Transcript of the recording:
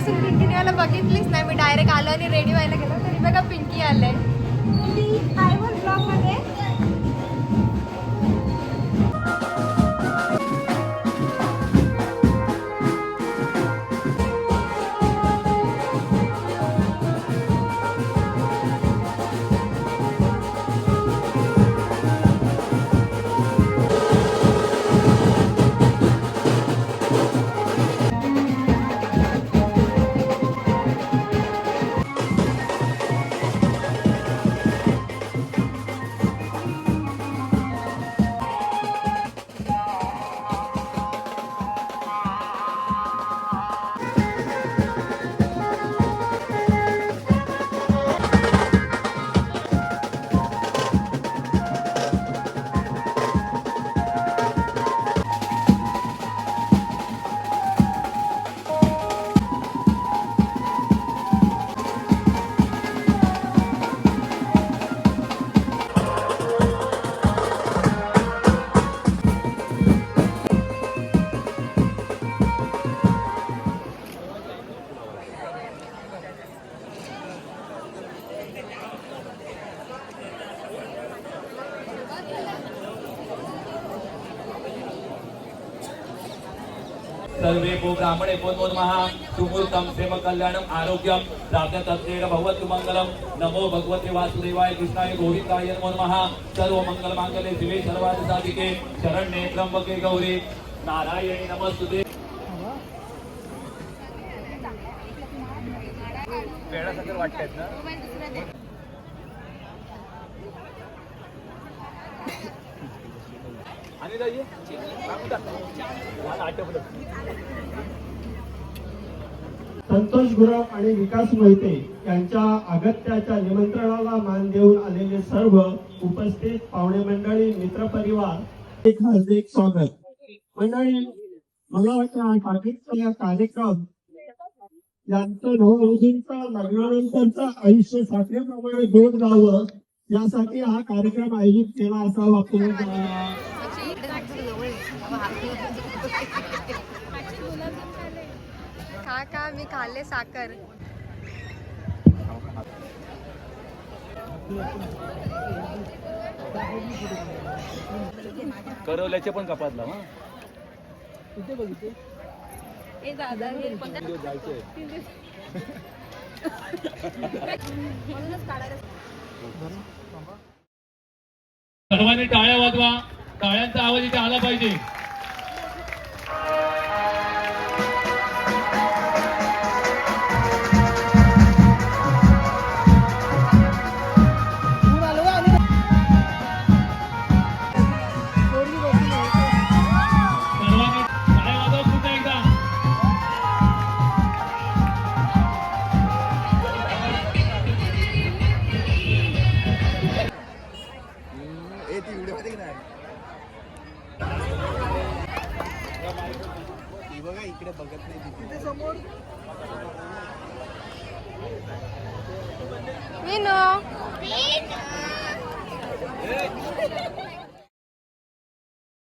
आल्यापासून पिंकीने मला बघितलीच नाही. मी डायरेक्ट आलो आणि रेडी व्हायला गेलो तरी बघा पिंकी आलंय. काय बोल ब्लॉग मध्ये सर्वे भो ब्राह्मणे नमः सुमूर्तम सेम कल्याणम आरोग्यम प्राप्तत्वेन भवतु मंगलम नमो भगवते वासुदेवाय कृष्णाय गोविंदाय नमो नमः सर्व मंगल मांगल्ये शिवे सर्वार्थ साधिके शरण्ये त्र्यंबके गौरी नारायणी नमस्तुते. पेढा साखर वाटतात ना. आणि जाइए संतोष गुरव आणि विकास मोहिते यांच्या अगत्याच्या निमंत्रणाला मान देऊन आलेले सर्व उपस्थित पाहुणे मंडळी मित्रपरिवार एक हार्दिक स्वागत. मंडळी मला वाटतं हा कार्यक्रम यांचं नववधूंचा लग्नानंतरचं आयुष्य साखरेप्रमाणे गोड जावं यासाठी हा कार्यक्रम आयोजित केला असावा. का मी खाल्ले साखर. करवल्याचे पण कपात लावा. सर्वांनी टाळ्या वाजवा. टाळ्यांचा आवाज इथे आला पाहिजे. बघा इकडे बघत नाही समोर मीनो